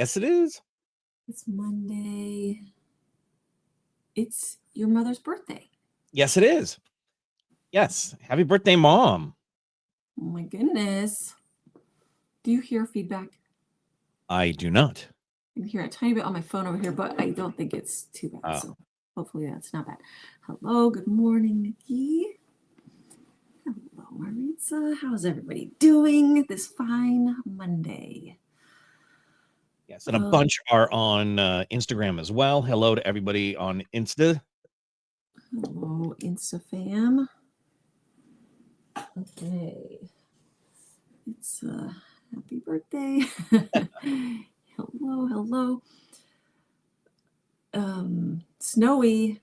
Yes, it is. It's Monday. It's your mother's birthday. Yes, it is. Yes. Happy birthday, Mom. Oh my goodness. Do you hear feedback? I do not. I can hear a tiny bit on my phone over here, but I don't think it's too bad. So hopefully that's not bad. Hello, good morning, Nikki. Hello, Maritza. How's everybody doing this fine Monday? Yes, and a bunch are on Instagram as well. Hello to everybody on Insta. Hello, Insta fam. Okay. It's happy birthday. Hello. Snowy.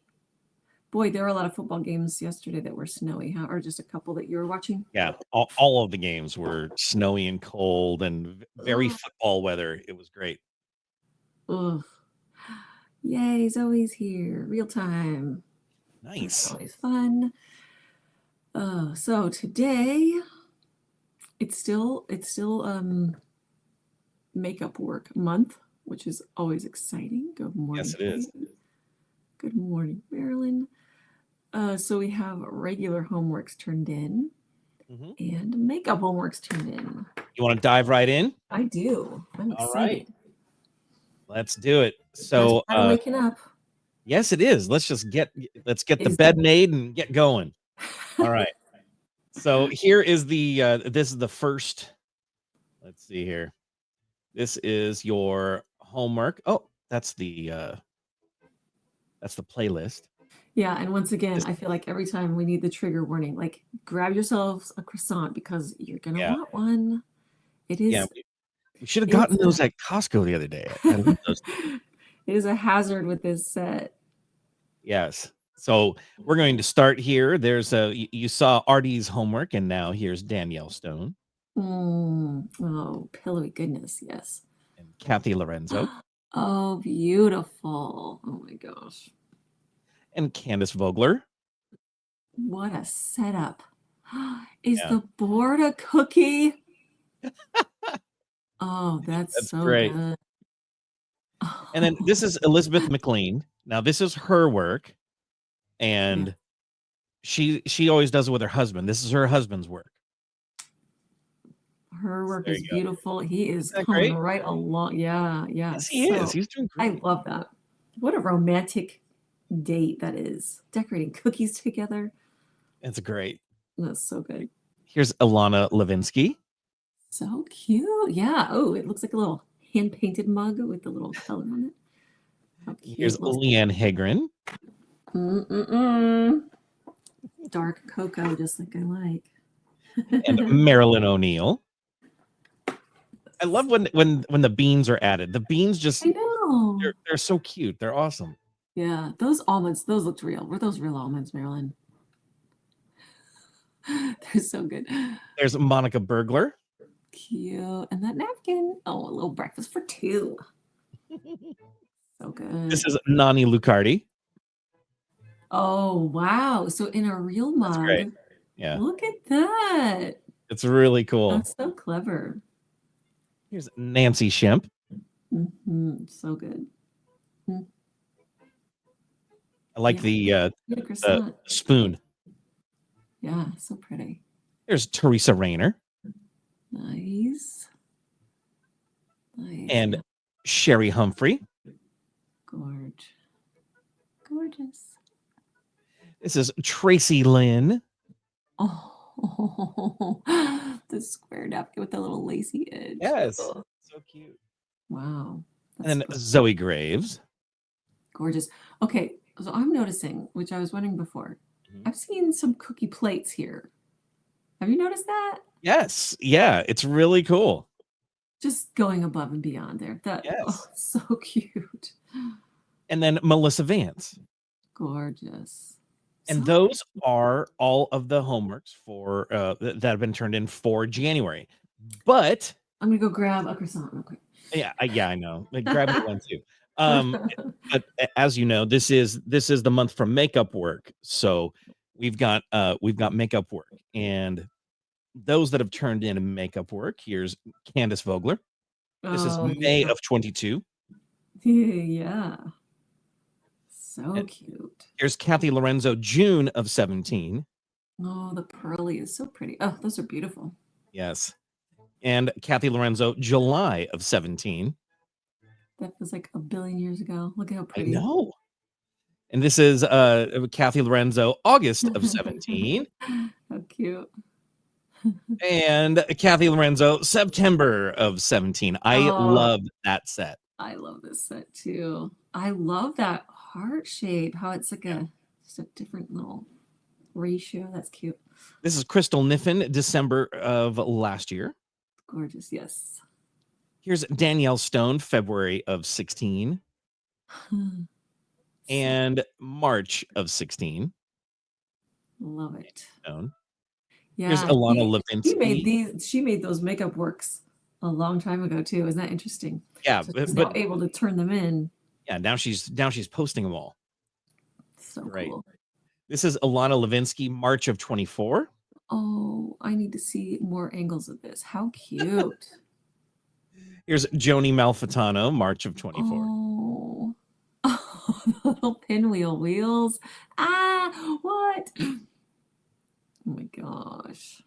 Boy, there were a lot of football games yesterday that were snowy, huh? Or just a couple that you were watching? Yeah, all of the games were snowy and cold and very football weather. It was great. Ugh. Yay, Zoe's here. Real time. Nice. That's always fun. So today it's still makeup work month, which is always exciting. Good morning. Yes, it is. Good morning, Marilyn. So we have regular homeworks turned in and makeup homeworks turned in. You want to dive right in? I do. I'm excited. All right. Let's do it. So waking up. Yes, it is. Let's get the bed made and get going. All right. So here is this is the first. Let's see here. This is your homework. Oh, that's the playlist. Yeah, and once again, I feel like every time we need the trigger warning, like grab yourselves a croissant because you're gonna want one. It is. Yeah, we should have gotten those at Costco the other day. I love those. It is a hazard with this set. Yes. So we're going to start here. There's you saw Arty's homework, and now here's Danielle Stone. Oh, pillowy goodness, yes. And Kathy Lorenzo. Oh, beautiful. Oh my gosh. And Candace Vogler. What a setup. Is the board a cookie? Oh, that's so great. good. And then this is Elizabeth McLean. Now this is her work, and she always does it with her husband. This is her husband's work. Her work is beautiful. He is coming right along. Yeah. Yes, he is. He's doing great. I love that. What a romantic date that is. Decorating cookies together. It's great. That's so good. Here's Ilana Levinsky. So cute. Yeah. Oh, it looks like a little hand-painted mug with the little color on it. How cute. Here's Leanne Hagren. Dark cocoa, just like I like. And Marilyn O'Neill. I love when the beans are added. The beans just, I know. They're so cute. They're awesome. Yeah, those almonds, those looked real. Were those real almonds, Marilyn? They're so good. There's Monica Burglar. Cute. And that napkin. Oh, a little breakfast for two. So good. This is Nani Lucardi. Oh, wow. So in a real mug. That's great. Yeah. Look at that. It's really cool. That's so clever. Here's Nancy Shemp. So good. I like the spoon. Yeah, so pretty. There's Teresa Rayner. Nice. And Sherry Humphrey. Gorgeous. This is Tracy Lynn. Oh, the square napkin with the little lacy edge. Yes. So cute. Wow. And then Zoe Graves. Gorgeous. Okay, so I'm noticing, which I was wondering before, I've seen some cookie plates here. Have you noticed that? Yes. Yeah, it's really cool. Just going above and beyond there. It's so cute. And then Melissa Vance. Gorgeous. And those are all of the homeworks for that have been turned in for January. But I'm gonna go grab a croissant real quick. Yeah, I know. Like, grab it one too. But as you know, this is the month for makeup work. So we've got makeup work, and those that have turned in makeup work. Here's Candace Vogler. This is Oh, May yeah. of 22. Yeah. So And cute. here's Kathy Lorenzo, June of 17. Oh, the pearly is so pretty. Oh, those are beautiful. Yes. And Kathy Lorenzo, July of 17. That was like a billion years ago. Look at how I pretty. know. And this is Kathy Lorenzo, August of 17. How cute. And Kathy Lorenzo, September of 17. I Oh, love that set. I love this set too. I love that heart shape, how it's like Yeah. just a different little ratio. That's cute. This is Crystal Niffin, December of last year. Gorgeous, yes. Here's Danielle Stone, February of 16. So And March of 16. love it. Stone. Here's Yeah, Ilana she made Levinsky. she made those makeup works a long time ago too. Isn't that interesting? Yeah, So she's but now able to turn them in. yeah, now she's posting them all. So Great. cool. This is Ilana Levinsky, March of 24. Oh, I need to see more angles of this. How cute. Here's Joni Malfitano, March of 24. Oh, oh, the little pinwheel wheels. Ah, what? Oh my gosh.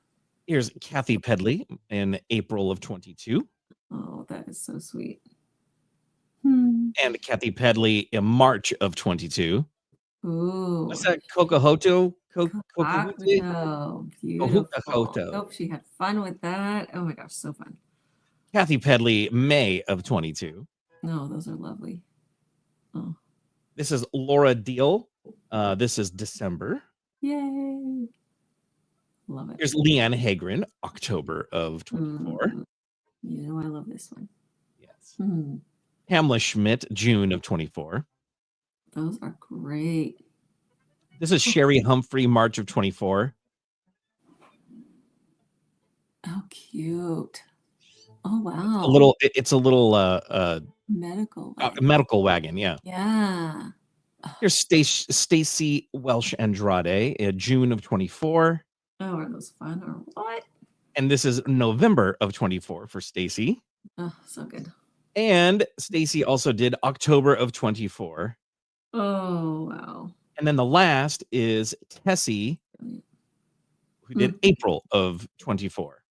Here's Kathy Pedley in April of 22. Oh, that is so sweet. Hmm. And Kathy Pedley in March of 22. Ooh, What's that? Kokohoto? Kokohute? Kakuto. Beautiful. Kohukahoto. Hope she had fun with that. Oh my gosh, so fun. Kathy Pedley, May of 22. No, those are lovely. Oh, This is Laura Deal. This is December. yay. Love it. Here's Leanne Hagren, October of 24. You know, I love this one. Yes. Hmm. Pamela Schmidt, June of 24. Those are great. This is Sherry Humphrey, March of 24. Oh, cute. Oh, A wow. little, it's a little Medical wagon. medical wagon, yeah. Yeah. Here's Stacy Welsh Andrade, June of 24. Oh, are those fun or what? And this is November of 24 for Stacy. Oh, so good. And Stacy also did October of 24. Oh, wow. And then the last is Tessie, who did April of 24.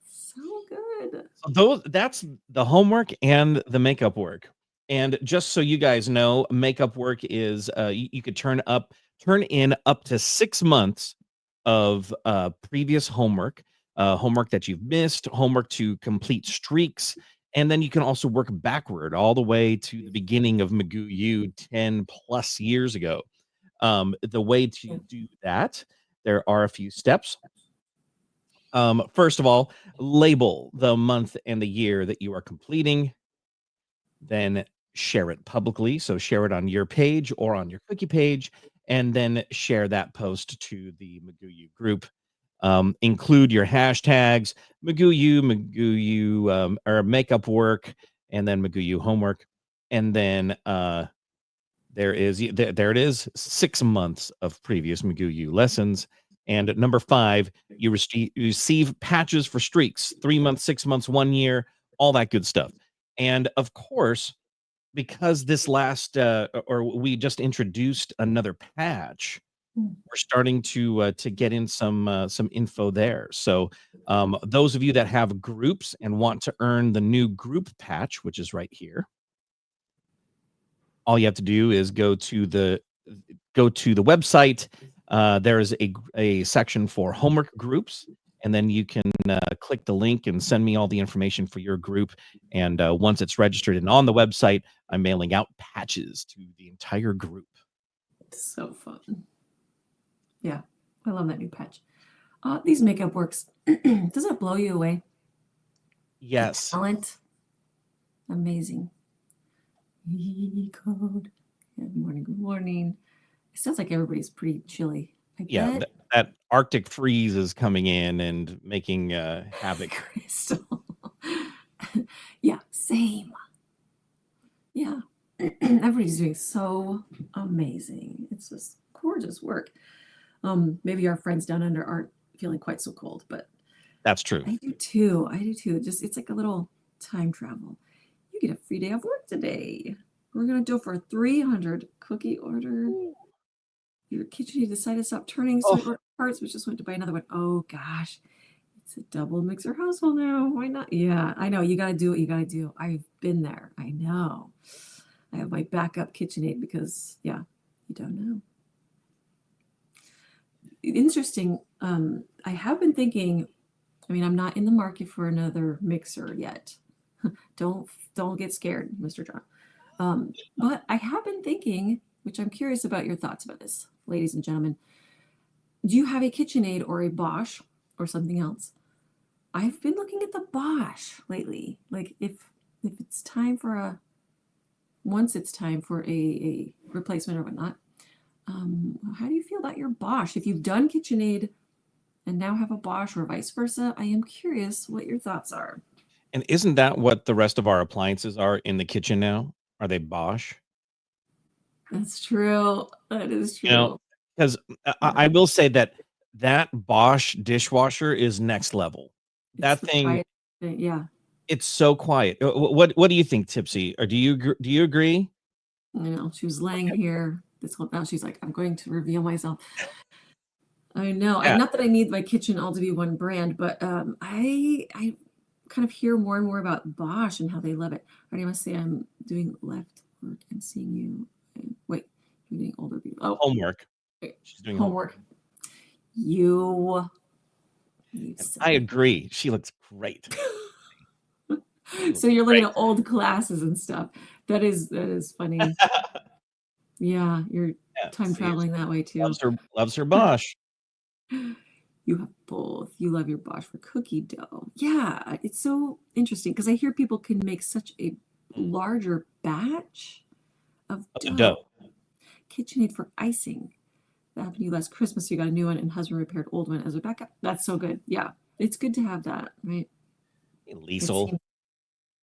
So good. So that's the homework and the makeup work. And just so you guys know, makeup work is you could turn in up to 6 months of previous homework, homework that you've missed, homework to complete streaks, and then you can also work backward all the way to the beginning of McGoo U 10 plus years ago. The way to do that, there are a few steps. First of all, label the month and the year that you are completing, then share it publicly. So share it on your page or on your cookie page, and then share that post to the McGoo U group. Include your hashtags, McGoo U, or makeup work, and then McGoo U homework. And then there it is, 6 months of previous McGoo U lessons. And at number 5, you receive patches for streaks, 3 months, 6 months, 1 year, all that good stuff. And of course, because this last or we just introduced another patch, we're starting to get in some info there. So those of you that have groups and want to earn the new group patch, which is right here, all you have to do is go to the website. There is a section for homework groups, and then you can click the link and send me all the information for your group. And once it's registered and on the website, I'm mailing out patches to the entire group. So fun. Yeah, I love that new patch. These makeup works. Doesn't it blow you away? Yes. The talent. Amazing. Code. Good morning. Good morning. It sounds like everybody's pretty chilly. Yeah, that Arctic freeze is coming in and making havoc. Crystal. Yeah, same. Yeah. Everybody's doing so amazing. It's just gorgeous work. Maybe our friends down under aren't feeling quite so cold, but That's true. I do too. I do too. Just it's like a little time travel. You get a free day off work today. We're going to do for a 300 cookie order. Your KitchenAid decided to stop turning certain parts, which just went to buy another one. Oh, gosh. It's a double mixer household now. Why not? Yeah, I know. You got to do what you got to do. I've been there. I know. I have my backup KitchenAid because, yeah, you don't know. Interesting. I have been thinking, I mean, I'm not in the market for another mixer yet. Don't get scared, Mr. John. But I have been thinking, which I'm curious about your thoughts about this, ladies and gentlemen. Do you have a KitchenAid or a Bosch or something else? I've been looking at the Bosch lately. Like if it's time for once it's time for a replacement or whatnot. How do you feel about your Bosch? If you've done KitchenAid and now have a Bosch or vice versa, I am curious what your thoughts are. And isn't that what the rest of our appliances are in the kitchen now? Are they Bosch? That's true. That is true. You know, because I will say that Bosch dishwasher is next level. That thing, yeah. It's so quiet. What do you think, Tipsy? Or do you agree? I know she was laying here this whole now. She's like, I'm going to reveal myself. I know. Yeah. Not that I need my kitchen all to be one brand, but I kind of hear more and more about Bosch and how they love it. Already, I must say I'm doing left work and seeing you. Wait, you're getting older. Oh, homework. She's doing homework. I agree. She looks great. So you're looking at old classes and stuff. That is funny. Yeah, you're time traveling that way too. Loves her Bosch. You have both. You love your Bosch for cookie dough. Yeah, it's so interesting because I hear people can make such a larger batch of dough. KitchenAid for icing. That happened to you last Christmas. So you got a new one and husband repaired old one as a backup. That's so good. Yeah, it's good to have that, right? Liesel.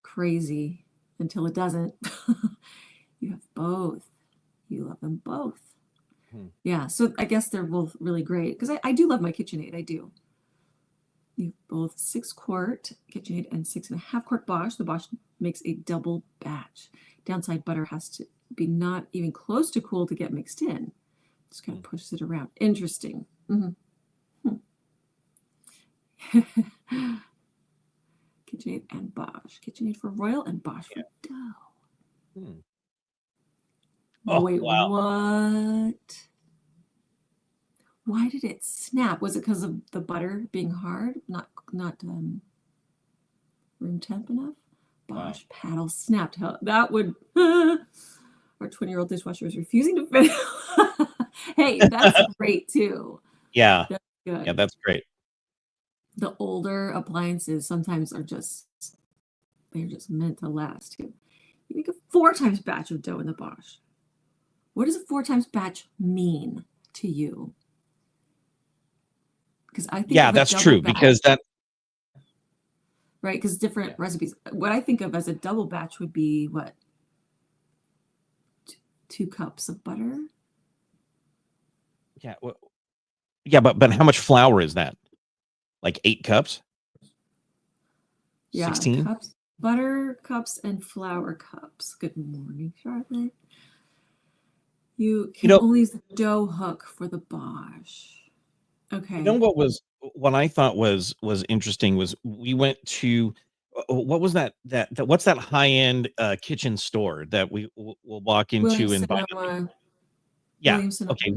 Crazy until it doesn't. You have both. You love them both. Yeah, so I guess they're both really great because I do love my KitchenAid. I do. You have both 6-quart KitchenAid and 6.5-quart Bosch. The Bosch makes a double batch. Downside, butter has to be not even close to cool to get mixed in. Just kind of pushes it around. Interesting. KitchenAid and Bosch. KitchenAid for Royal and Bosch for dough. Oh, wait, wow. What? Why did it snap? Was it because of the butter being hard, not room temp enough? Bosch paddle snapped. That would our 20-year-old dishwasher is refusing to fit. Hey, that's great too. Yeah, that's good. Yeah, that's great. The older appliances sometimes they're just meant to last too. You make a 4 times batch of dough in the Bosch. What does a 4 times batch mean to you? Because I think that's true batch, because that right, because different recipes. What I think of as a double batch would be what? 2 cups of butter. Yeah, but how much flour is that? Like 8 cups? Yeah, 16 cups, butter cups and flour cups. Good morning, Charlotte. You can only use the dough hook for the Bosch. Okay. You know what I thought was interesting was we went to what was that what's that high-end kitchen store that we'll walk into and buy them? Yeah. Okay.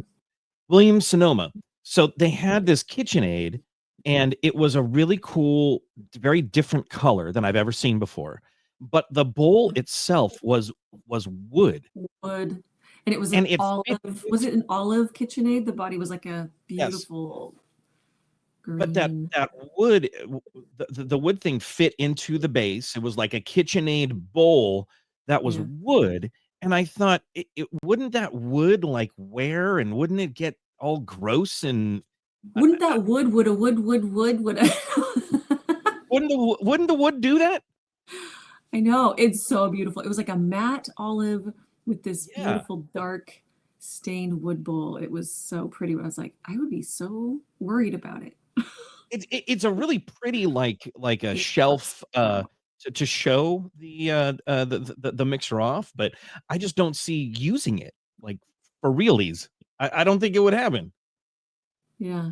Williams-Sonoma. So they had this KitchenAid and it was a really cool, very different color than I've ever seen before. But the bowl itself was wood. Wood. And it was an olive. Was it an olive KitchenAid? The body was like a beautiful green. But that wood, the wood thing fit into the base. It was like a KitchenAid bowl that was wood. And I thought, wouldn't that wood like wear and wouldn't it get all gross and wouldn't that wood wouldn't the wood do that? I know, it's so beautiful. It was like a matte olive with this beautiful dark stained wood bowl. It was so pretty. I was like, I would be so worried about it. It's a really pretty like a shelf to show the mixer off, but I just don't see using it like for realies. I don't think it would happen. Yeah.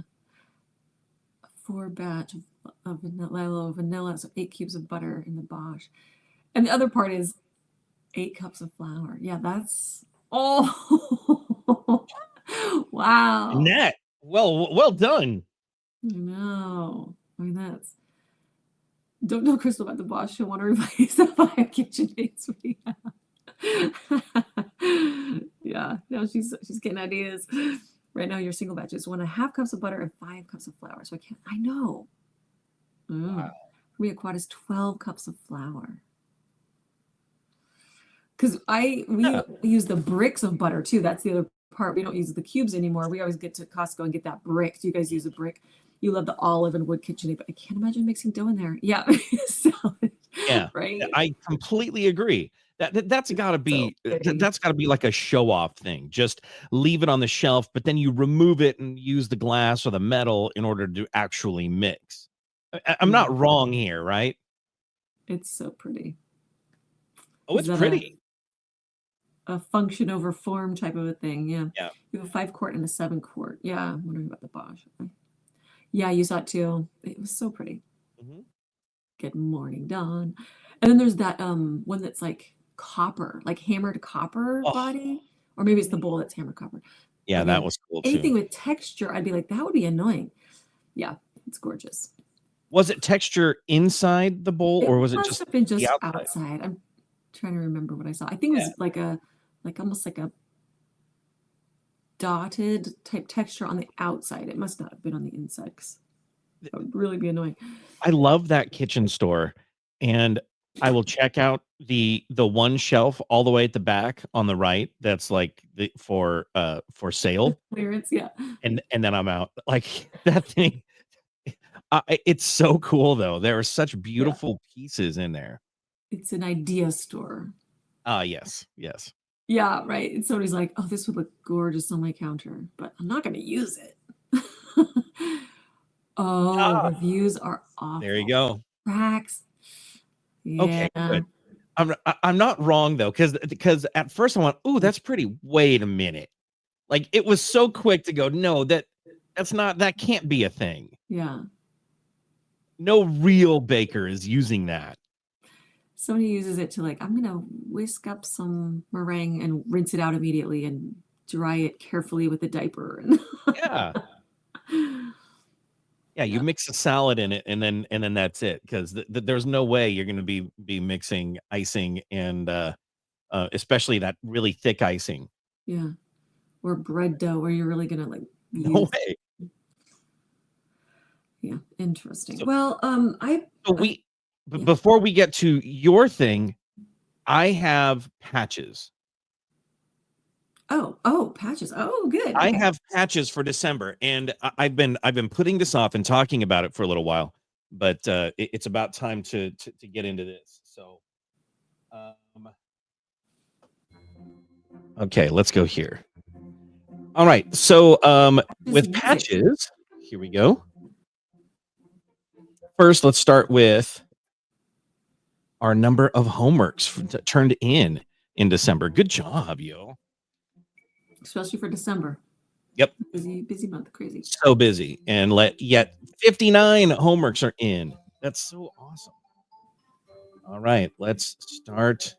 4 batch of vanilla, so 8 cubes of butter in the Bosch. And the other part is 8 cups of flour. Yeah, that's wow. Annette, well done. No, I mean that's don't tell Crystal about the Bosch. She'll want to replace the 5 KitchenAids we have. Yeah, no, she's getting ideas. Right now, your single batch is 1.5 cups of butter and 5 cups of flour. So I know. Wow. For me, a quad is 12 cups of flour. Because we use the bricks of butter too. That's the other part. We don't use the cubes anymore. We always get to Costco and get that brick. Do you guys use a brick? You love the olive and wood KitchenAid, but I can't imagine mixing dough in there. Yeah. Salad, Yeah, right. I completely agree. That's got to be that's got to be like a show off thing. Just leave it on the shelf, but then you remove it and use the glass or the metal in order to actually mix. I'm not wrong here, right? It's so pretty. Oh, it's pretty. A function over form type of a thing. Yeah. Yeah. You have a 5 quart and a 7 quart. Yeah. I'm wondering about the Bosch. Yeah, you saw it too. It was so pretty. Good morning, Dawn. And then there's that one that's like copper, like hammered copper body, or maybe it's the bowl that's hammered copper. Yeah, Again, that was cool too. anything with texture, I'd be like, that would be annoying. Yeah, it's gorgeous. Was it texture inside the bowl, or was it must just have been just outside? outside? I'm trying to remember what I saw. I think it was like almost like a dotted type texture on the outside. It must not have been on the inside, 'cause that would really be annoying. I love that kitchen store, and I will check out the one shelf all the way at the back on the right that's like for sale. Clearance, yeah. And then I'm out. Like that thing. It's so cool though. There are such beautiful pieces in there. It's an idea store. Yes. Yeah, right. And somebody's like, oh, this would look gorgeous on my counter, but I'm not going to use it. Reviews are awful. There you go. Cracks. Yeah. Okay, good. I'm not wrong though, because at first I went, ooh, that's pretty. Wait a minute. Like it was so quick to go, no, that can't be a thing. Yeah. No real baker is using that. Somebody uses it to like, I'm going to whisk up some meringue and rinse it out immediately and dry it carefully with a diaper. Yeah. Yeah, you mix a salad in it, and then that's it, because there's no way you're going to be mixing icing and especially that really thick icing. Yeah, or bread dough, where you're really going to like No way. Yeah, interesting. So, well, before we get to your thing, I have patches. Oh, patches. Oh, good. I have patches for December, and I've been putting this off and talking about it for a little while, but it's about time to get into this. So, okay, let's go here. All right, so with patches, here we go. First, let's start with our number of homeworks turned in December. Good job, yo. Especially for December. Yep. Busy month, crazy. So busy. And yet 59 homeworks are in. That's so awesome. All right, let's start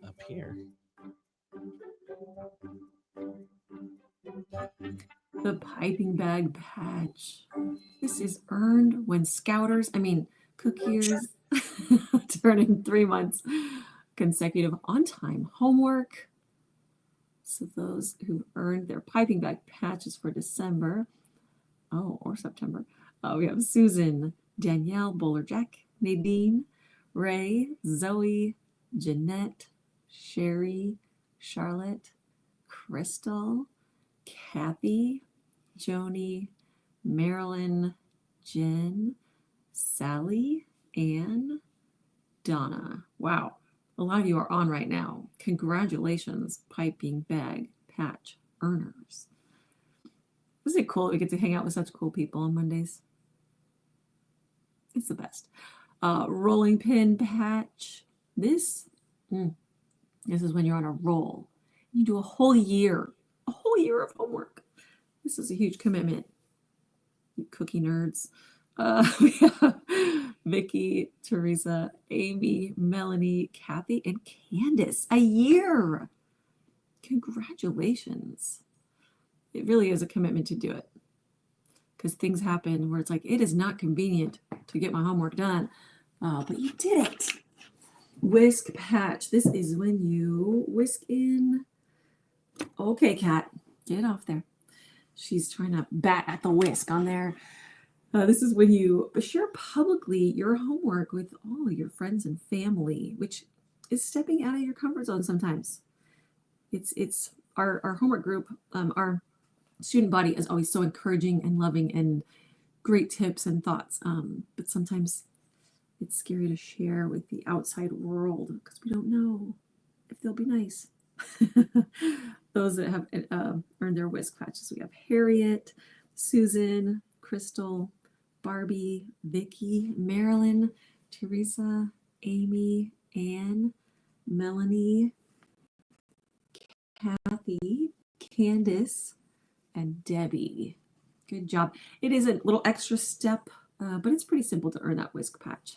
up here. The piping bag patch. This is earned when cookiers turn in 3 months consecutive on-time homework. So those who earned their piping bag patches for December, or September, we have Susan, Danielle, Bowler-Jack, Nadine, Ray, Zoe, Jeanette, Sherry, Charlotte, Crystal, Kathy, Joni, Marilyn, Jen, Sally, Anne, Donna. Wow. A lot of you are on right now. Congratulations, piping bag patch earners. Isn't it cool that we get to hang out with such cool people on Mondays? It's the best. Rolling pin patch. This is when you're on a roll. You do a whole year of homework. This is a huge commitment. You cookie nerds. We have Vicky, Teresa, Amy, Melanie, Kathy, and Candace. A year. Congratulations. It really is a commitment to do it. Because things happen where it's like, it is not convenient to get my homework done. But you did it. Whisk patch. This is when you whisk in. Okay, Kat, get off there. She's trying to bat at the whisk on there. This is when you share publicly your homework with all your friends and family, which is stepping out of your comfort zone sometimes. It's our homework group, our student body is always so encouraging and loving and great tips and thoughts. But sometimes it's scary to share with the outside world because we don't know if they'll be nice. Those that have earned their whisk patches. We have Harriet, Susan, Crystal, Barbie, Vicky, Marilyn, Teresa, Amy, Anne, Melanie, Kathy, Candace, and Debbie. Good job. It is a little extra step, but it's pretty simple to earn that whisk patch.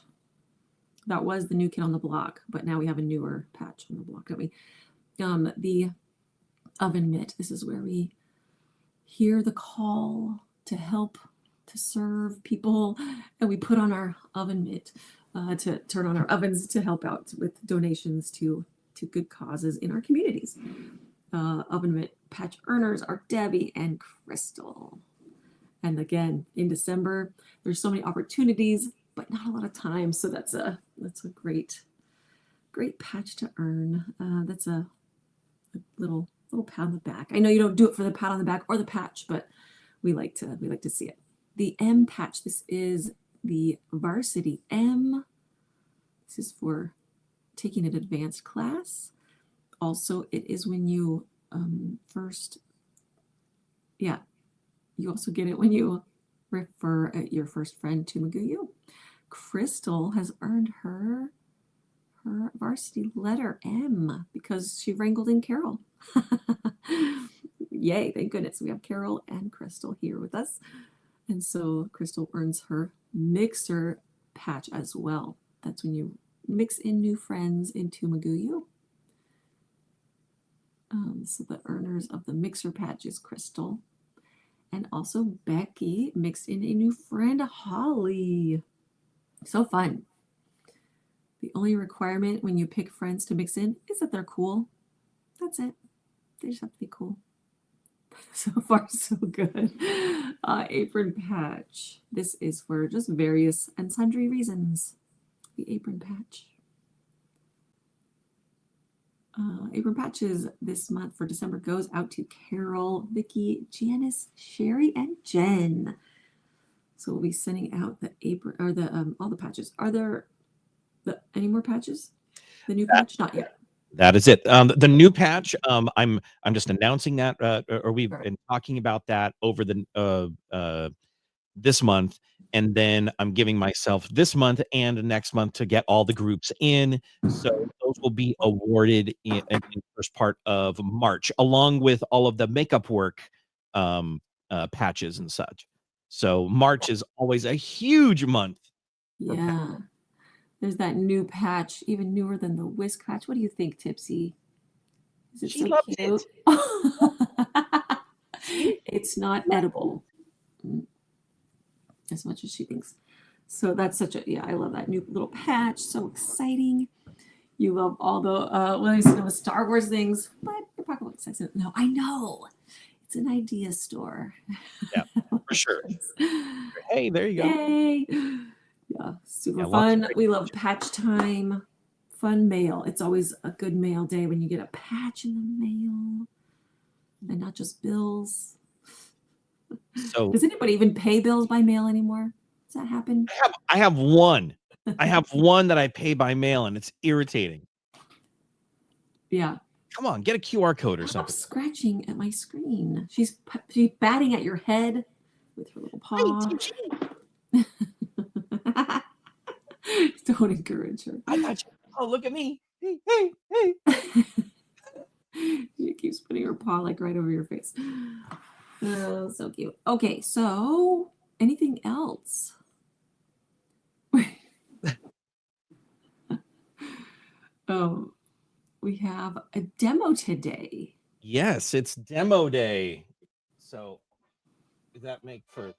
That was the new kid on the block, but now we have a newer patch on the block, don't we? The oven mitt. This is where we hear the call to help, to serve people, and we put on our oven mitt to turn on our ovens to help out with donations to good causes in our communities. Oven mitt patch earners are Debbie and Crystal. And again, in December, there's so many opportunities, but not a lot of time. So that's a great patch to earn. That's a little pat on the back. I know you don't do it for the pat on the back or the patch, but we like to see it. The M patch. This is the varsity M. This is for taking an advanced class. Also, it is when you you also get it when you refer your first friend to McGoo U. Crystal has earned her varsity letter M because she wrangled in Carol. Yay, thank goodness. We have Carol and Crystal here with us. And so Crystal earns her mixer patch as well. That's when you mix in new friends into McGoo U. So the earners of the mixer patch is Crystal. And also Becky mixed in a new friend, Holly. So fun. The only requirement when you pick friends to mix in is that they're cool. That's it. They just have to be cool. So far, so good. Apron patch. This is for just various and sundry reasons. The apron patch. Apron patches this month for December goes out to Carol, Vicky, Janice, Sherry, and Jen. So we'll be sending out the apron or the all the patches. Are there any more patches? The new patch? Not yet. That is it. The new patch. I'm just announcing that, or we've been talking about that over the this month, and then I'm giving myself this month and next month to get all the groups in. So those will be awarded in the first part of March, along with all of the makeup work patches and such. So March is always a huge month. Yeah. There's that new patch, even newer than the whisk patch. What do you think, Tipsy? Is it She so loves cute? It's not edible as much as she thinks. So that's such a, I love that new little patch. So exciting. You love all the Star Wars things, but you're probably excited. No, I know. It's an idea store. Yeah, for sure. Hey, there you go. Yay. Yeah, super fun. We love patch time. Fun mail. It's always a good mail day when you get a patch in the mail and not just bills. So does anybody even pay bills by mail anymore? Does that happen? I have one. I have one that I pay by mail, and it's irritating. Yeah. Come on, get a QR code or something. Stop scratching at my screen. She's batting at your head with her little paw. Don't encourage her. I got you. Oh, look at me. Hey, hey, hey. She keeps putting her paw like right over your face. Oh, so cute. Okay, so anything else? Oh, we have a demo today. Yes, it's demo day. So does that make for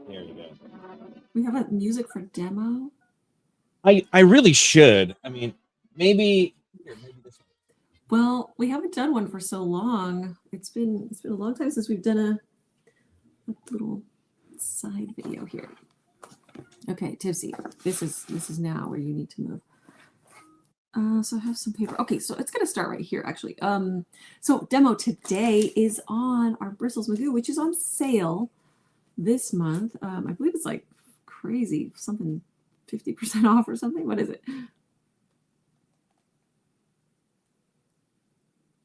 there you go. We have a music for demo. I really should. I mean, maybe this one. Well, we haven't done one for so long. It's been a long time since we've done a little side video here. Okay, Tipsy, this is now where you need to move. So I have some paper. Okay, so it's gonna start right here actually. So demo today is on our Bristles McGoo, which is on sale this month. I believe it's like crazy, something 50% off or something. What is it?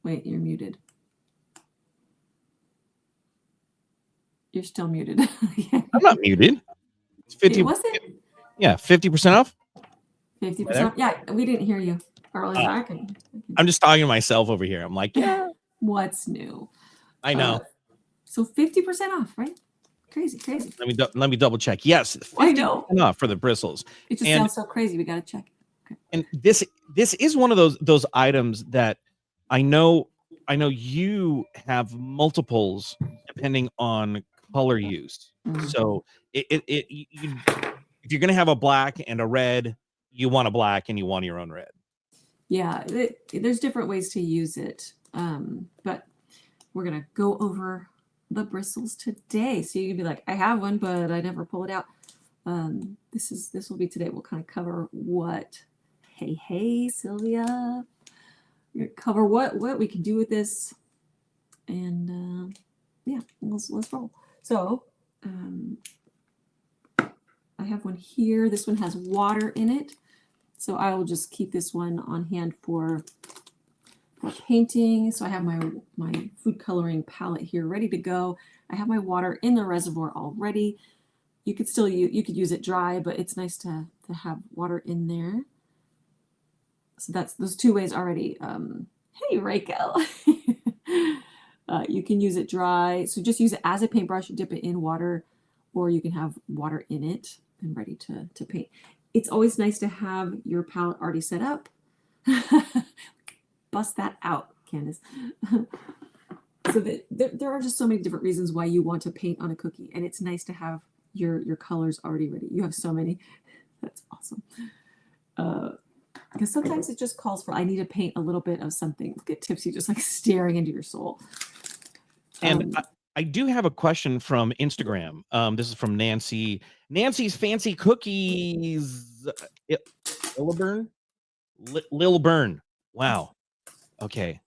Wait, you're muted. You're still muted. I'm not muted. It's 50. Was it? Yeah, 50% off. 50%. Yeah, we didn't hear you earlier. I'm just talking to myself over here. I'm like, yeah. What's new? I know. So 50% off, right? Crazy. Let me double check. Yes, 50% I know. off for the bristles. It just sounds so crazy. We got to check. Okay. And this is one of those items that I know you have multiples depending on color use. Mhm. So if you're gonna have a black and a red, you want a black and you want your own red. Yeah, there's different ways to use it, but we're gonna go over the bristles today. So you can be like, I have one, but I never pull it out. This will be today. We'll kind of cover what. Hey, Sylvia. We're gonna cover what we can do with this, and yeah, let's roll. So I have one here. This one has water in it. So I will just keep this one on hand for painting. So I have my food coloring palette here ready to go. I have my water in the reservoir already. You could still you could use it dry, but it's nice to have water in there. So that's those two ways already. Hey, Raquel. You can use it dry. So just use it as a paintbrush, dip it in water, or you can have water in it and ready to paint. It's always nice to have your palette already set up. Bust that out, Candace. So that there are just so many different reasons why you want to paint on a cookie, and it's nice to have your colors already ready. You have so many. That's awesome. Because sometimes it just calls for, I need to paint a little bit of something. Look at Tipsy just like staring into your soul. And I do have a question from Instagram. This is from Nancy. Nancy's Fancy Cookies. Lil Burn. Wow. Okay.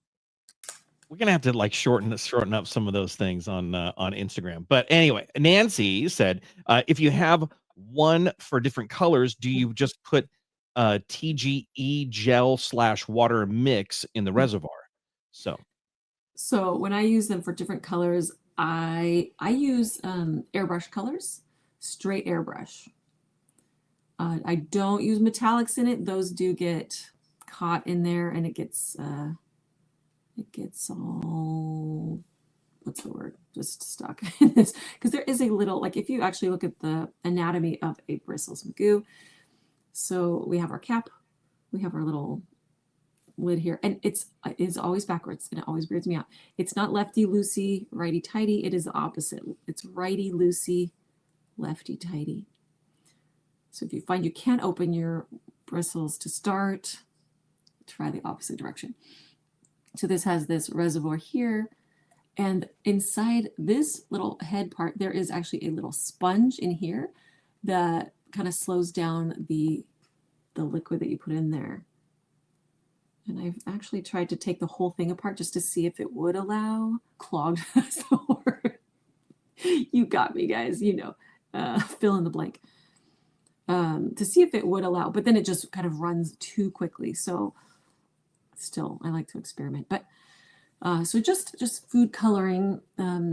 We're gonna have to like shorten up some of those things on Instagram. But anyway, Nancy said, if you have one for different colors, do you just put TGE gel / water mix in the reservoir? So when I use them for different colors, I use airbrush colors, straight airbrush. I don't use metallics in it. Those do get caught in there, and it gets all, what's the word? Just stuck in this, because there is a little, like if you actually look at the anatomy of a Bristles McGoo. So we have our cap, we have our little lid here, and it's always backwards, and it always weirds me out. It's not lefty loosey, righty tighty. It is the opposite. It's righty loosey, lefty tighty. So if you find you can't open your bristles to start, try the opposite direction. So this has this reservoir here, and inside this little head part, there is actually a little sponge in here that kind of slows down the liquid that you put in there. And I've actually tried to take the whole thing apart just to see if it would allow. Clogged. That's the word. You got me, guys. You know, fill in the blank. To see if it would allow, but then it just kind of runs too quickly. So still, I like to experiment. But so just food coloring,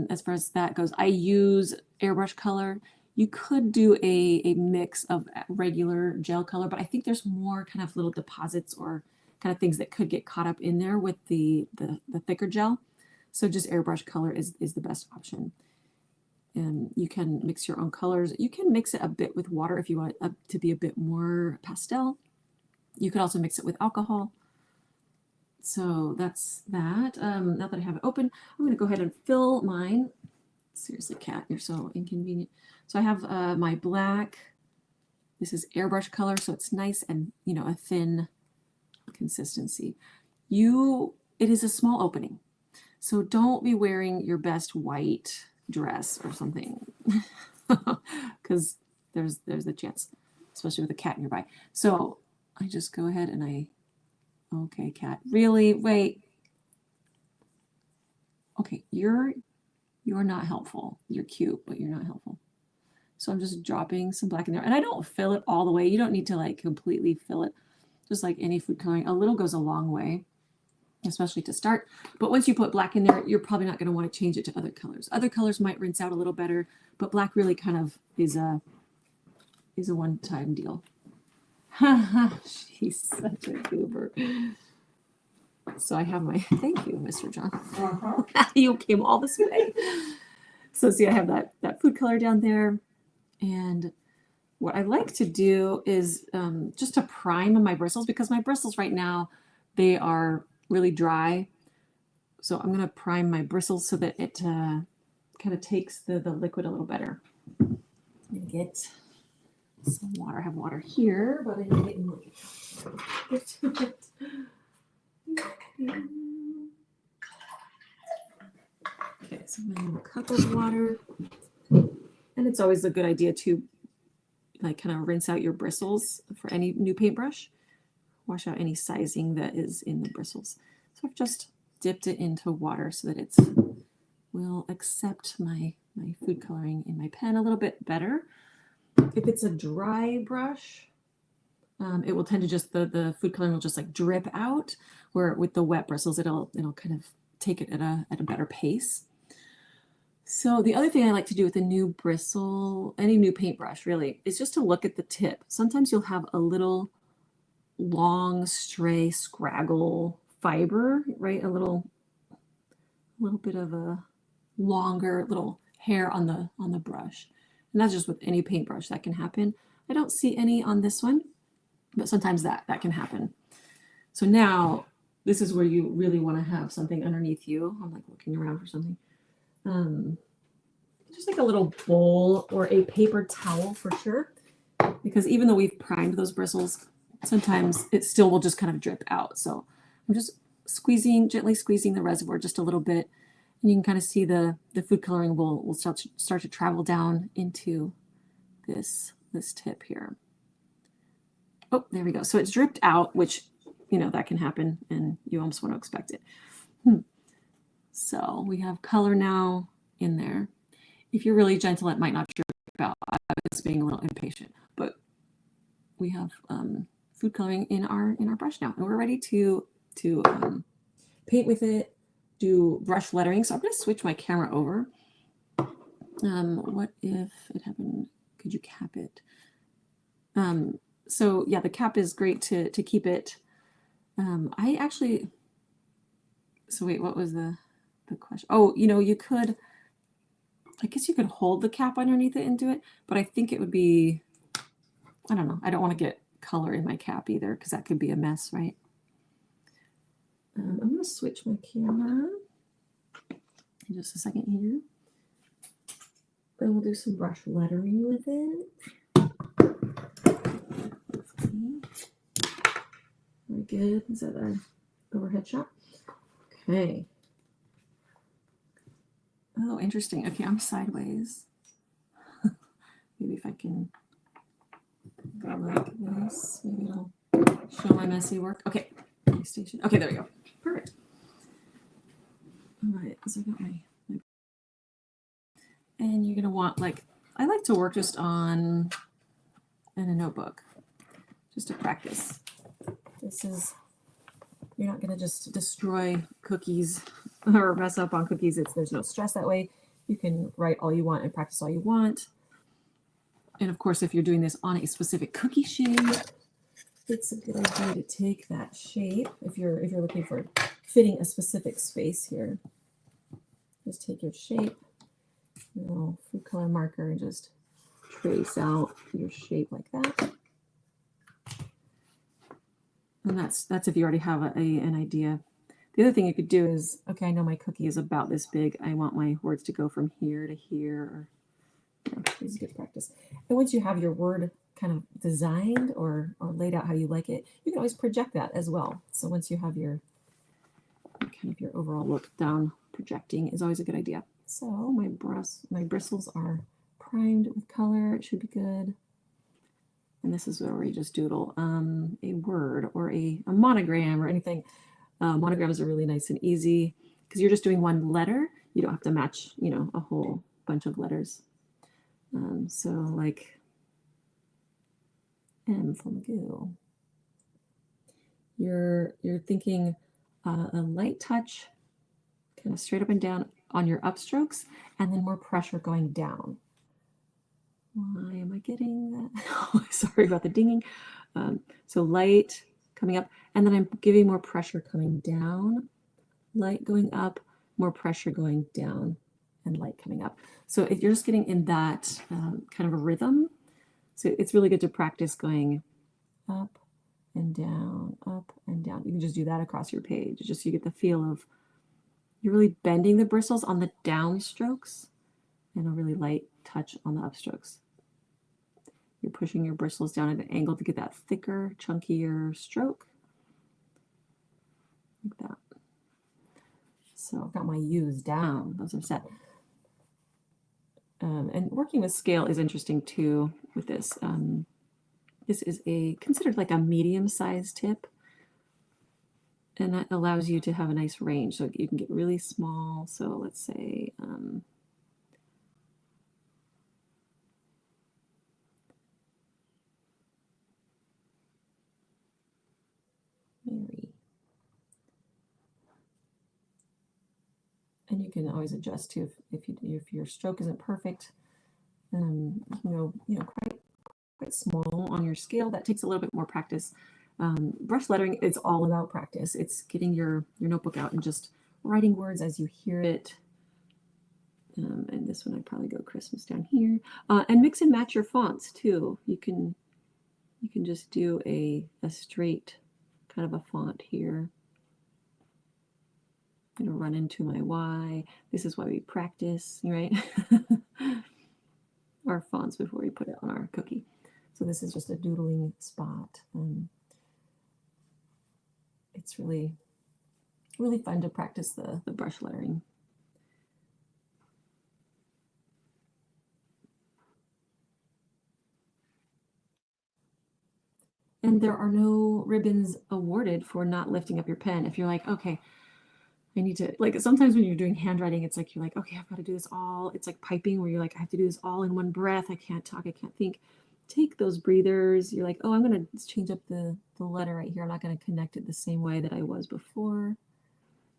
as far as that goes, I use airbrush color. You could do a mix of regular gel color, but I think there's more kind of little deposits or kind of things that could get caught up in there with the thicker gel. So just airbrush color is the best option. And you can mix your own colors. You can mix it a bit with water if you want it to be a bit more pastel. You could also mix it with alcohol. So that's that. Now that I have it open, I'm going to go ahead and fill mine. Seriously, Kat, you're so inconvenient. So I have my black. This is airbrush color, so it's nice and, you know, a thin consistency. It is a small opening, so don't be wearing your best white dress or something, because there's the chance, especially with a cat nearby. So I just go ahead and okay, Cat, really? Wait. Okay, you're not helpful. You're cute, but you're not helpful. So I'm just dropping some black in there, and I don't fill it all the way. You don't need to like completely fill it. Just like any food coloring, a little goes a long way, especially to start. But once you put black in there, you're probably not going to want to change it to other colors. Other colors might rinse out a little better, but black really kind of is a one-time deal. She's such a goober. So I have my, thank you, Mr. John. You came all this way. So see, I have that food color down there. And what I like to do is just to prime my bristles, because my bristles right now, they are really dry. So I'm going to prime my bristles so that it kind of takes the liquid a little better. I'm going to get some water. I have water here, but I didn't get to it. Okay, so I'm going to have a cup of water. And it's always a good idea to like kind of rinse out your bristles for any new paintbrush. Wash out any sizing that is in the bristles. So I've just dipped it into water so that it will accept my food coloring in my pen a little bit better. If it's a dry brush, it will tend to just, the food coloring will just like drip out, where with the wet bristles, it'll kind of take it at a better pace. So the other thing I like to do with a new bristle, any new paintbrush really, is just to look at the tip. Sometimes you'll have a little long stray scraggle fiber, right? A little bit of a longer little hair on the brush. And that's just with any paintbrush that can happen. I don't see any on this one, but sometimes that can happen. So now this is where you really want to have something underneath you. I'm like looking around for something. Just like a little bowl or a paper towel for sure, because even though we've primed those bristles, sometimes it still will just kind of drip out. So I'm just gently squeezing the reservoir just a little bit, and you can kind of see the food coloring will start to travel down into this tip here. Oh, there we go. So it's dripped out, which, you know, that can happen and you almost want to expect it. So we have color now in there. If you're really gentle, it might not drip out. I was being a little impatient, but we have food coloring in our brush now, and we're ready to paint with it, do brush lettering. So I'm going to switch my camera over. What if it happened? Could you cap it? So yeah, the cap is great to keep it. I actually. So wait, what was the question? Oh, you know, you could. I guess you could hold the cap underneath it and do it, but I think it would be. I don't know. I don't want to get color in my cap either, because that could be a mess, right? I'm going to switch my camera in just a second here. Then we'll do some brush lettering with it. Very good. Is that our overhead shot? Okay. Oh, interesting. Okay, I'm sideways. Maybe if I can go like this, maybe it'll show my messy work. Okay. Station. Okay, there we go. Perfect. All right, so I got my and you're gonna want, like, I like to work just in a notebook, just to practice. You're not gonna just destroy cookies or mess up on cookies. There's no stress that way. You can write all you want and practice all you want. And of course, if you're doing this on a specific cookie shape, it's a good idea to take that shape. If you're looking for fitting a specific space here, just take your shape, your little food color marker, and just trace out your shape like that. And that's if you already have an idea. The other thing you could do is, okay, I know my cookie is about this big. I want my words to go from here to here. Or, this is good practice. And once you have your word kind of designed or laid out how you like it, you can always project that as well. So once you have your kind of your overall look down, projecting is always a good idea. So my bristles are primed with color. It should be good. And this is where we just doodle a word or a monogram or anything. Monograms are really nice and easy because you're just doing one letter. You don't have to match, a whole bunch of letters. So like M for McGoo. You're thinking a light touch, kind of straight up and down on your upstrokes, and then more pressure going down. Why am I getting that? Sorry about the dinging. So light coming up, and then I'm giving more pressure coming down, light going up, more pressure going down, and light coming up. So if you're just getting in that kind of a rhythm, so it's really good to practice going up and down, up and down. You can just do that across your page. Just so you get the feel of you're really bending the bristles on the down strokes and a really light touch on the upstrokes. You're pushing your bristles down at an angle to get that thicker, chunkier stroke. Like that. So I've got my U's down. Those are set. And working with scale is interesting too with this. This is considered like a medium-sized tip. And that allows you to have a nice range. So you can get really small. So let's say... Mary. And you can always adjust too if your stroke isn't perfect. You can go quite small on your scale. That takes a little bit more practice. Brush lettering is all about practice. It's getting your notebook out and just writing words as you hear it. And this one I'd probably go Christmas down here. And mix and match your fonts too. You can just do a straight kind of a font here. I'm going to run into my Y. This is why we practice, right? Our fonts before we put it on our cookie. So this is just a doodling spot. It's really, really fun to practice the brush lettering. And there are no ribbons awarded for not lifting up your pen. If you're like, okay, I need to, like, sometimes when you're doing handwriting, it's like, you're like, okay, I've got to do this all. It's like piping where you're like, I have to do this all in one breath. I can't talk. I can't think. Take those breathers. You're like, oh, I'm going to change up the letter right here. I'm not going to connect it the same way that I was before.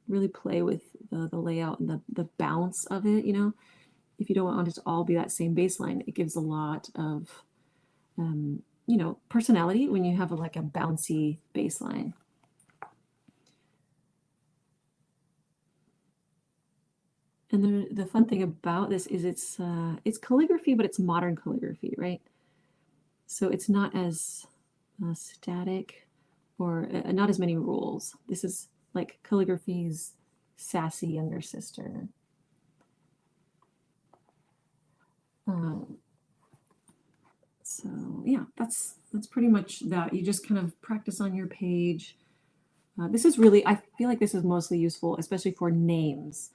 Really play with the layout and the bounce of it, If you don't want it to all be that same baseline, it gives a lot of, personality when you have a bouncy baseline. And the fun thing about this is it's calligraphy, but it's modern calligraphy, right? So it's not as static or not as many rules. This is like calligraphy's sassy younger sister. So yeah, that's pretty much that. You just kind of practice on your page. This is really, I feel like this is mostly useful, especially for names.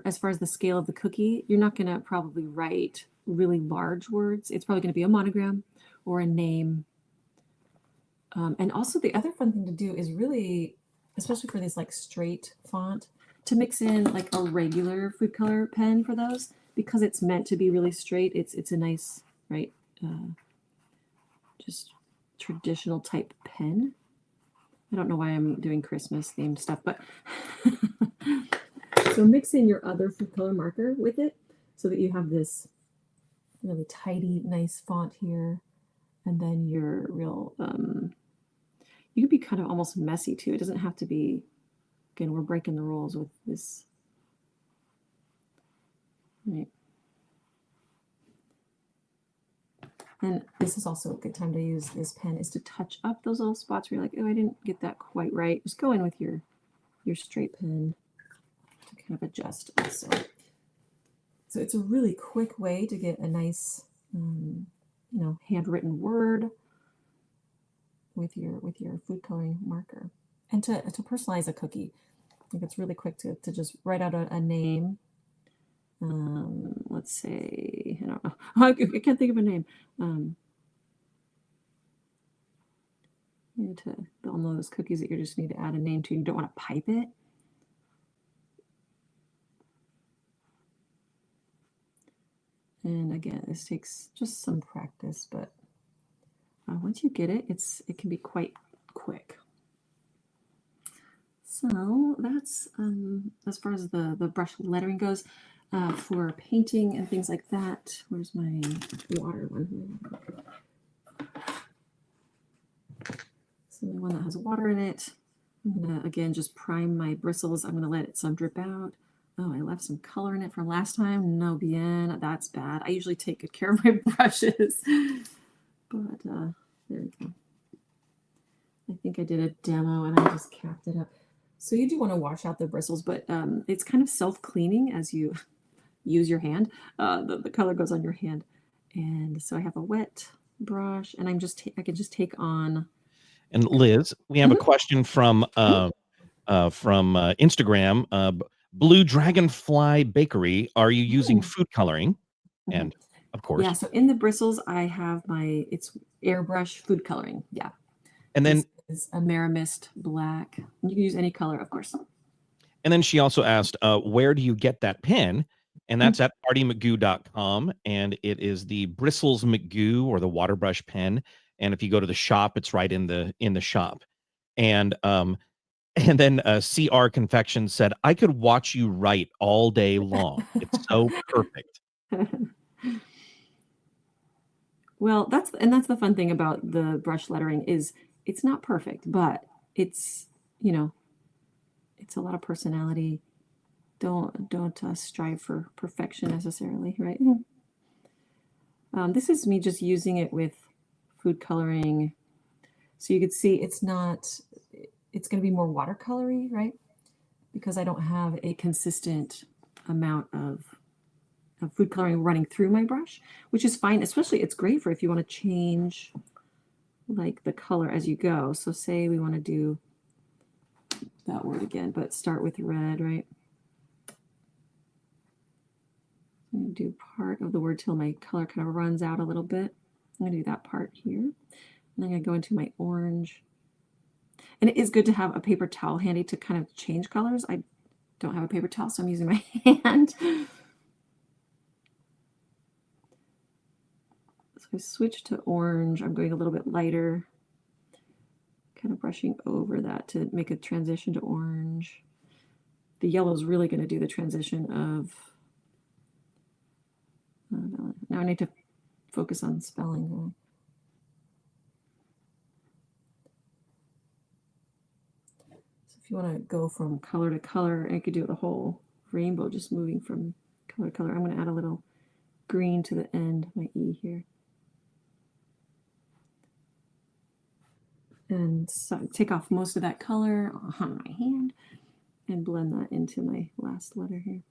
As far as the scale of the cookie, you're not going to probably write really large words. It's probably going to be a monogram or a name. And also the other fun thing to do is really, especially for this like straight font, to mix in like a regular food color pen for those, because it's meant to be really straight. It's a nice, right, just traditional type pen. I don't know why I'm doing Christmas themed stuff, but so mix in your other food color marker with it so that you have this really tidy, nice font here. And then your real, you can be kind of almost messy too. It doesn't have to be, again, we're breaking the rules with this. Right. And this is also a good time to use this pen, is to touch up those little spots where you're like, oh, I didn't get that quite right. Just go in with your straight pen to kind of adjust also. So it's a really quick way to get a nice, handwritten word with your food coloring marker, and to personalize a cookie. I think it's really quick to just write out a name. Let's say, I don't know, I can't think of a name. To all those cookies that you just need to add a name to, you don't want to pipe it. And again, this takes just some practice, but once you get it, it can be quite quick. So that's as far as the brush lettering goes. For painting and things like that, where's my water one? So the one that has water in it. I'm gonna again just prime my bristles. I'm gonna let some drip out. Oh, I left some color in it from last time. No bien, that's bad. I usually take good care of my brushes, but there we go. I think I did a demo and I just capped it up. So you do want to wash out the bristles, but it's kind of self-cleaning as you use your hand. The color goes on your hand. And so I have a wet brush, and I can just take on. And Liz, we have a question from Instagram. Blue Dragonfly Bakery. Are you using food coloring? And of course, yeah. So in the bristles, I have it's airbrush food coloring. Yeah. And then this is a Maramist black. You can use any color, of course. And then she also asked, where do you get that pen? And that's at artymcgoo.com. And it is the Bristles McGoo, or the waterbrush pen. And if you go to the shop, it's right in the shop. And then CR Confection said, I could watch you write all day long. It's so perfect. Well, that's the fun thing about the brush lettering is it's not perfect, but it's, it's a lot of personality. Don't strive for perfection necessarily, right? This is me just using it with food coloring. So you could see it's going to be more watercolory, right? Because I don't have a consistent amount of food coloring running through my brush, which is fine. Especially it's great for if you want to change like the color as you go. So say we want to do that word again, but start with red, right? I'm going to do part of the word till my color kind of runs out a little bit. I'm going to do that part here. And I'm going to go into my orange. And it is good to have a paper towel handy to kind of change colors. I don't have a paper towel, so I'm using my hand. So I switched to orange. I'm going a little bit lighter, kind of brushing over that to make a transition to orange. The yellow is really going to do the transition of. Now I need to focus on spelling. So if you want to go from color to color, and you could do the whole rainbow, just moving from color to color. I'm going to add a little green to the end, my E here. And so take off most of that color on my hand and blend that into my last letter here.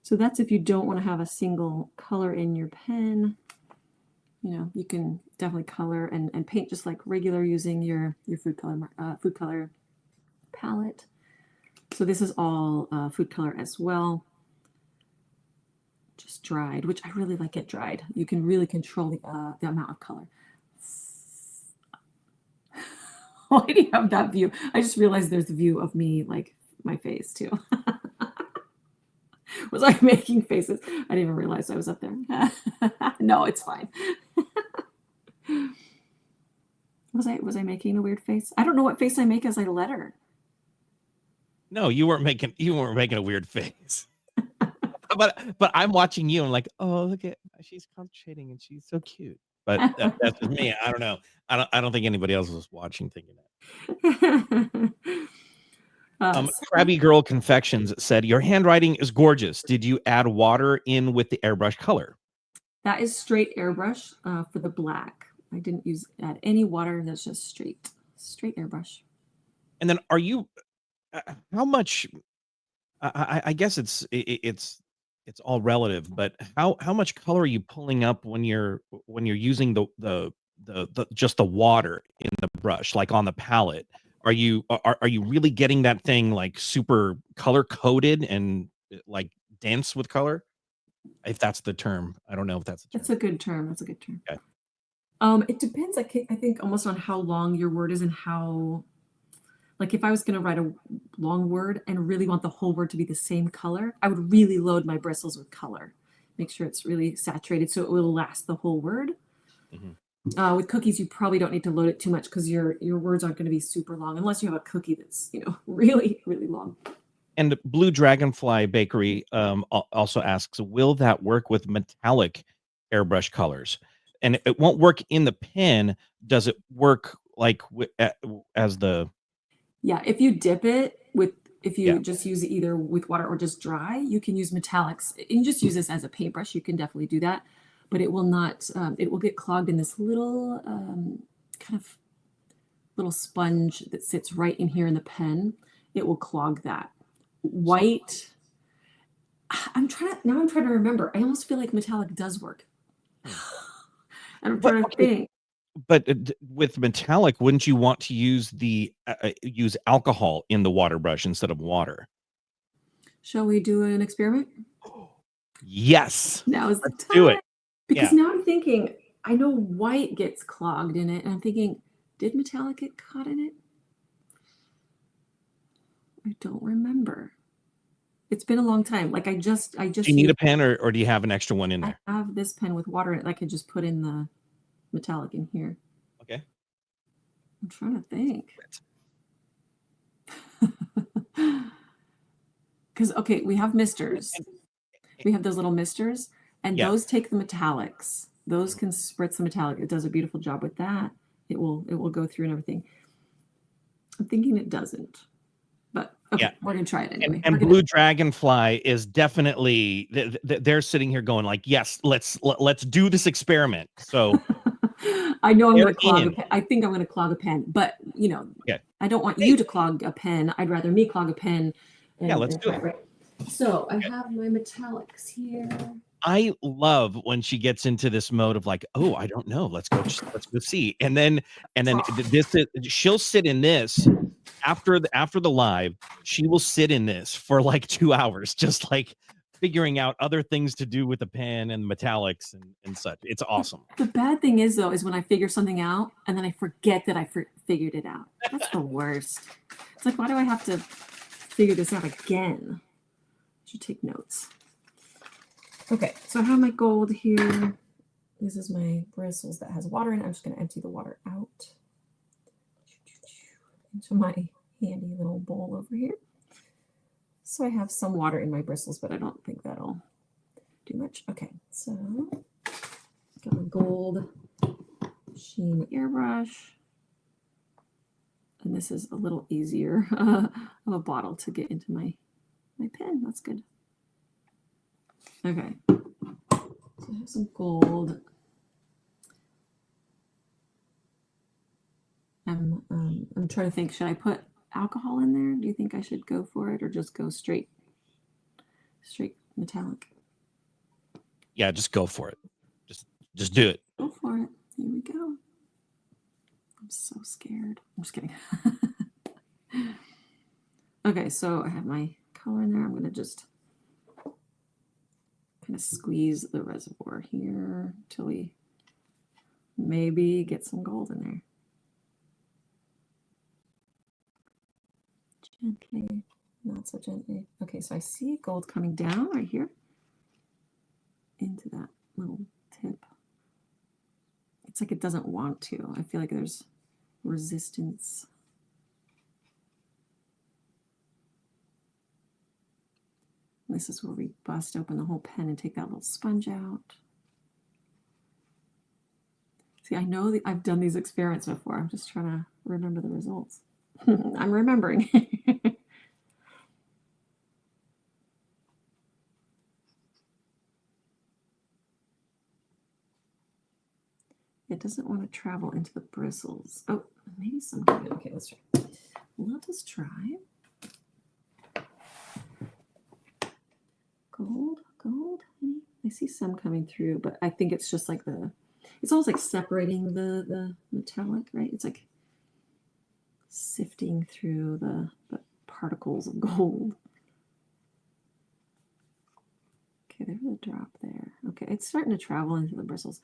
So that's if you don't want to have a single color in your pen. You can definitely color and paint just like regular using your food color palette. So this is all food color as well. Just dried, which I really like it dried. You can really control the amount of color. Why do you have that view? I just realized there's a view of me, like my face too. Was I making faces? I didn't even realize I was up there. No, it's fine. Was I making a weird face? I don't know what face I make as I letter. No, you weren't making a weird face. but I'm watching you and like, oh, look at she's concentrating and she's so cute. But that's just me. I don't know. I don't think anybody else was watching thinking that. Crabby Girl Confections said, your handwriting is gorgeous. Did you add water in with the airbrush color? That is straight airbrush for the black. I didn't add any water. That's just straight airbrush. And then are you, how much, I guess it's all relative, but how much color are you pulling up when you're using the just the water in the brush, like on the palette? Are you really getting that thing like super color coded and like dense with color? If that's the term, I don't know if that's the term. That's a good term. That's a good term. Okay. It depends. I think almost on how long your word is and how. Like if I was going to write a long word and really want the whole word to be the same color, I would really load my bristles with color. Make sure it's really saturated so it will last the whole word. Mm-hmm. With cookies, you probably don't need to load it too much because your words aren't going to be super long unless you have a cookie that's really, really long. And Blue Dragonfly Bakery also asks, will that work with metallic airbrush colors? And it won't work in the pen. Does it work like as the... Yeah, if you dip it if you just use it either with water or just dry, you can use metallics. You can just use this as a paintbrush. You can definitely do that, but it will not. It will get clogged in this little kind of little sponge that sits right in here in the pen. It will clog that. White. I'm trying to remember. I almost feel like metallic does work. I'm trying to think. But with metallic, wouldn't you want to use use alcohol in the water brush instead of water? Shall we do an experiment? Yes. Now is the time. Let's do it. Because now I'm thinking, I know white gets clogged in it, and I'm thinking, did metallic get caught in it? I don't remember. It's been a long time. Like I just. Do you need a pen, or do you have an extra one in there? I have this pen with water in it. I could just put in the metallic in here. Okay. I'm trying to think. Because we have misters. We have those little misters, and those take the metallics. Those can spritz the metallic. It does a beautiful job with that. It will go through and everything. I'm thinking it doesn't, but we're gonna try it anyway. And Blue Dragonfly is definitely they're sitting here going like, yes, let's do this experiment. So I know I'm going to clog a pen. I think I'm going to clog a pen, but I don't want you to clog a pen. I'd rather me clog a pen. Let's do it. Right. So I have my metallics here. I love when she gets into this mode of like, oh, I don't know. Let's go see. And then she'll sit in this after the live. She will sit in this for like 2 hours, just like figuring out other things to do with the pen and metallics and such. It's awesome. The bad thing is when I figure something out and then I forget that I figured it out. That's the worst. It's like, why do I have to figure this out again? I should take notes. Okay, so I have my gold here. This is my bristles that has water in it. I'm just going to empty the water out into my handy little bowl over here. So I have some water in my bristles, but I don't think that'll do much. Okay, so got my gold sheen airbrush. And this is a little easier of a bottle to get into my pen. That's good. Okay, so I have some gold. I'm trying to think, should I put alcohol in there? Do you think I should go for it or just go straight metallic? Yeah, just go for it. Just do it. Go for it. Here we go. I'm so scared. I'm just kidding. Okay, so I have my color in there. I'm going to just kind of squeeze the reservoir here until we maybe get some gold in there. Gently, not so gently. Okay, so I see gold coming down right here into that little tip. It's like it doesn't want to. I feel like there's resistance. This is where we bust open the whole pen and take that little sponge out. See, I know that I've done these experiments before. I'm just trying to remember the results. I'm remembering. It doesn't want to travel into the bristles. Oh, maybe some. Okay, let's try. Let us try. Gold. I see some coming through, but I think it's just like it's almost like separating the metallic, right? It's like sifting through the particles of gold. Okay, there's a drop there. Okay, it's starting to travel into the bristles.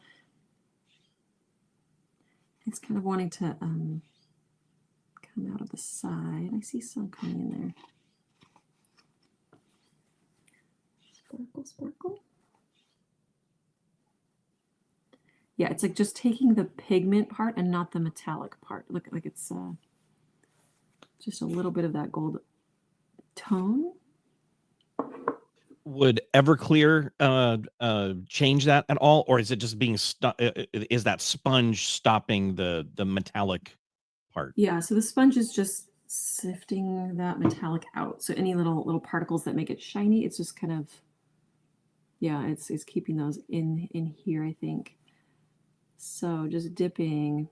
It's kind of wanting to come out of the side. I see some coming in there. Sparkle. Yeah, it's like just taking the pigment part and not the metallic part. Look like it's just a little bit of that gold tone. Would Everclear change that at all, or is it just being is that sponge stopping the metallic part? Yeah, so the sponge is just sifting that metallic out. So any little particles that make it shiny, it's just kind of, yeah, it's keeping those in here, I think. So just dipping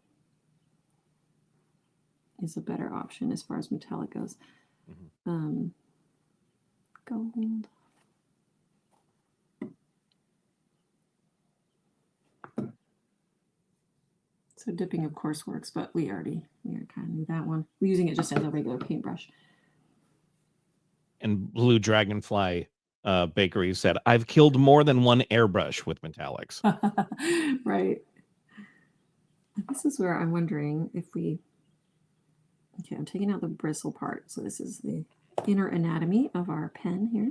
is a better option as far as metallic goes. Mm-hmm. Gold. So dipping, of course, works, but we kind of knew that one. We're using it just as a regular paintbrush. And Blue Dragonfly Bakery said, "I've killed more than one airbrush with metallics." Right. This is where I'm wondering if we. Okay, I'm taking out the bristle part. So this is the inner anatomy of our pen here.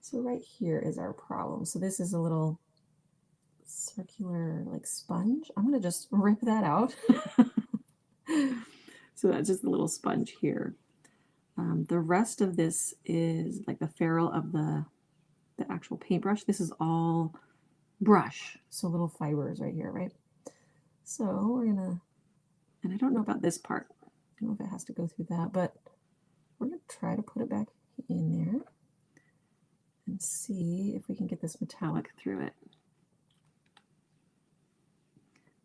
So right here is our problem. So this is a little circular like sponge. I'm going to just rip that out. So that's just a little sponge here. The rest of this is like the ferrule of the actual paintbrush. This is all brush. So little fibers right here, right? So we're going to, and I don't know about this part. I don't know if it has to go through that, but we're going to try to put it back in there and see if we can get this metallic through it.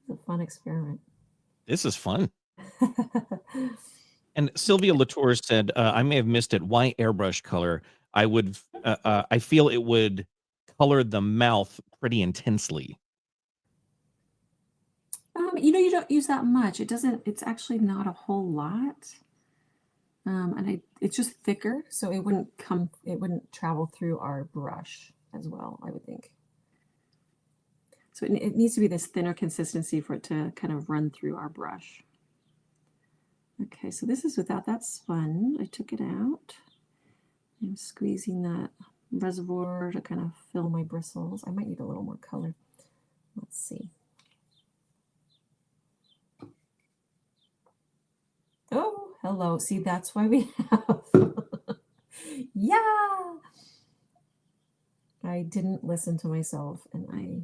It's a fun experiment. This is fun. And Sylvia Latour said, "I may have missed it. Why airbrush color? I feel it would color the mouth pretty intensely." You don't use that much. It doesn't. It's actually not a whole lot. And it's just thicker, so it wouldn't travel through our brush as well, I would think. So it needs to be this thinner consistency for it to kind of run through our brush. Okay, so this is without that sponge. I took it out. I'm squeezing that reservoir to kind of fill my bristles. I might need a little more color. Let's see. Oh, hello. See, that's why we have. Yeah. I didn't listen to myself, and I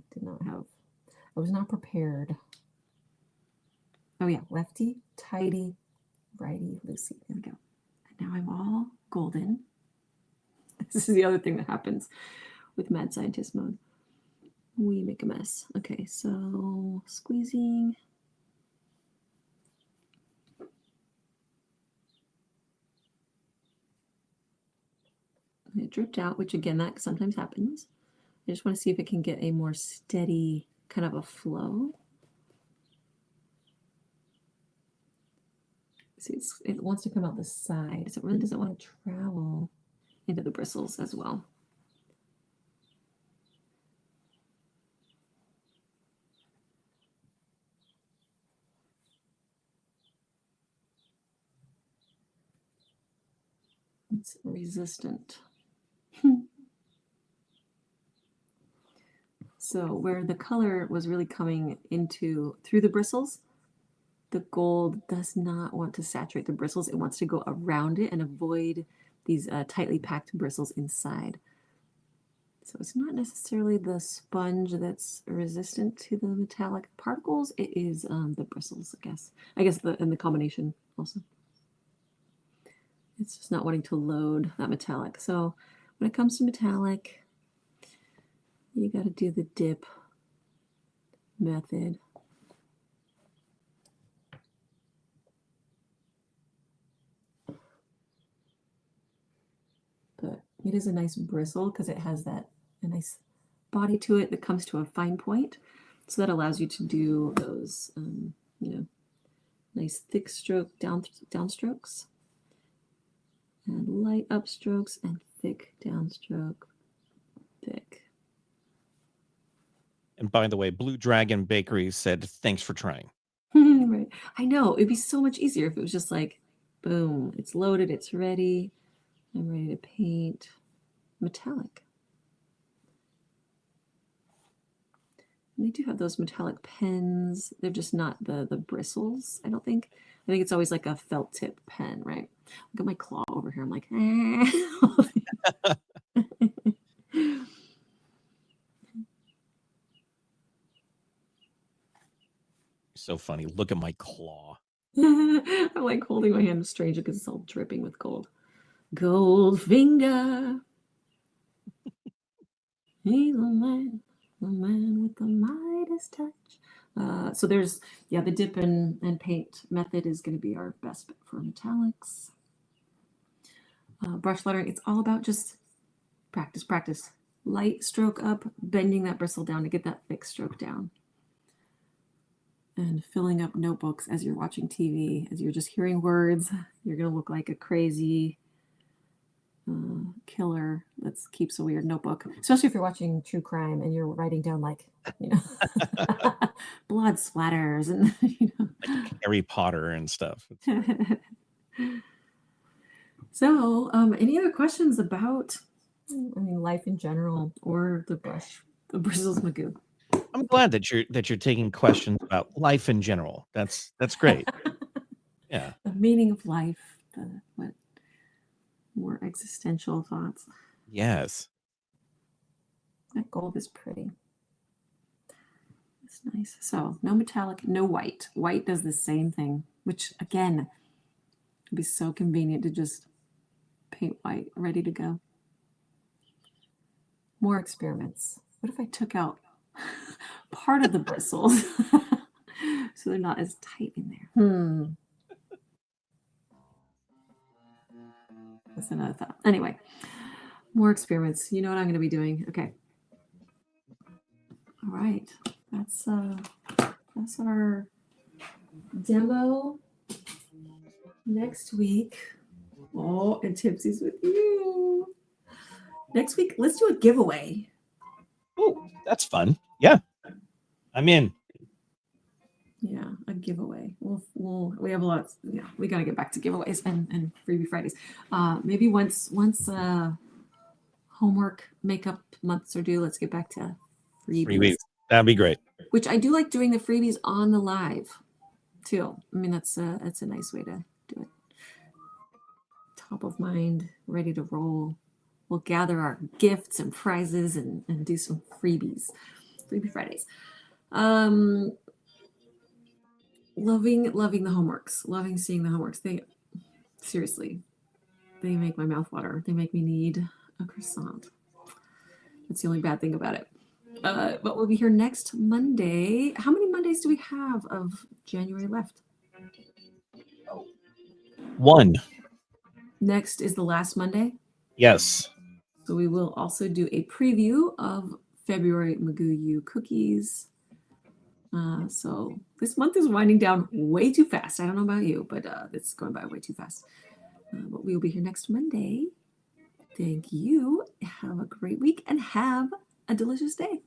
was not prepared. Oh yeah, lefty, tighty, righty, loosey. There we go. And now I'm all golden. This is the other thing that happens with mad scientist mode. We make a mess. Okay, so squeezing. It dripped out, which again, that sometimes happens. I just want to see if it can get a more steady kind of a flow. See, it wants to come out the side, so it really doesn't want to travel into the bristles as well. It's resistant. So where the color was really coming through the bristles, the gold does not want to saturate the bristles. It wants to go around it and avoid these tightly packed bristles inside. So it's not necessarily the sponge that's resistant to the metallic particles. It is the bristles, I guess. And the combination also. It's just not wanting to load that metallic. So when it comes to metallic, you got to do the dip method. But it is a nice bristle because it has a nice body to it that comes to a fine point. So that allows you to do those, nice thick stroke downstrokes, and light upstrokes, and thick downstroke, thick. And by the way, Blue Dragon Bakery said, thanks for trying. Right. I know. It'd be so much easier if it was just like, boom, it's loaded, it's ready. I'm ready to paint metallic. And they do have those metallic pens. They're just not the bristles, I don't think. I think it's always like a felt tip pen, right? Look at my claw over here. I'm like, So funny. Look at my claw. I'm like holding my hand strange because it's all dripping with gold. Gold finger. He's the man with the Midas touch. So there's, the dip and paint method is going to be our best bet for metallics. Brush lettering, it's all about just practice. Light stroke up, bending that bristle down to get that thick stroke down. And filling up notebooks as you're watching TV, as you're just hearing words, you're going to look like a crazy killer that keeps a weird notebook, especially if you're watching true crime and you're writing down blood splatters and like Harry Potter and stuff. So any other questions about life in general or the Bristles McGoo? I'm glad that you're taking questions about life in general. That's great. Yeah. The meaning of life, what more existential thoughts. Yes. That gold is pretty. It's nice. So no metallic, no white. White does the same thing, which again would be so convenient to just paint white, ready to go. More experiments. What if I took out part of the bristles so they're not as tight in there? That's another thought. Anyway, more experiments. You know what I'm going to be doing. Okay. All right. That's our demo. Next week. Oh, and Tipsy's with you. Next week, let's do a giveaway. Oh, that's fun. Yeah. I'm in. Yeah, a giveaway. We have a lot. We got to get back to giveaways and freebie Fridays. Maybe once homework makeup months are due, let's get back to freebies. That'd be great. Which I do like doing the freebies on the live too. That's a nice way to do it. Top of mind, ready to roll. We'll gather our gifts and prizes and do some freebies. Freebie Fridays. Loving the homeworks. Loving seeing the homeworks. Seriously, they make my mouth water. They make me need a croissant. That's the only bad thing about it. But we'll be here next Monday. How many Mondays do we have of January left? 1. Next is the last Monday. Yes. So we will also do a preview of February McGoo U cookies. So this month is winding down way too fast. I don't know about you, but it's going by way too fast. But we will be here next Monday. Thank you. Have a great week and have a delicious day.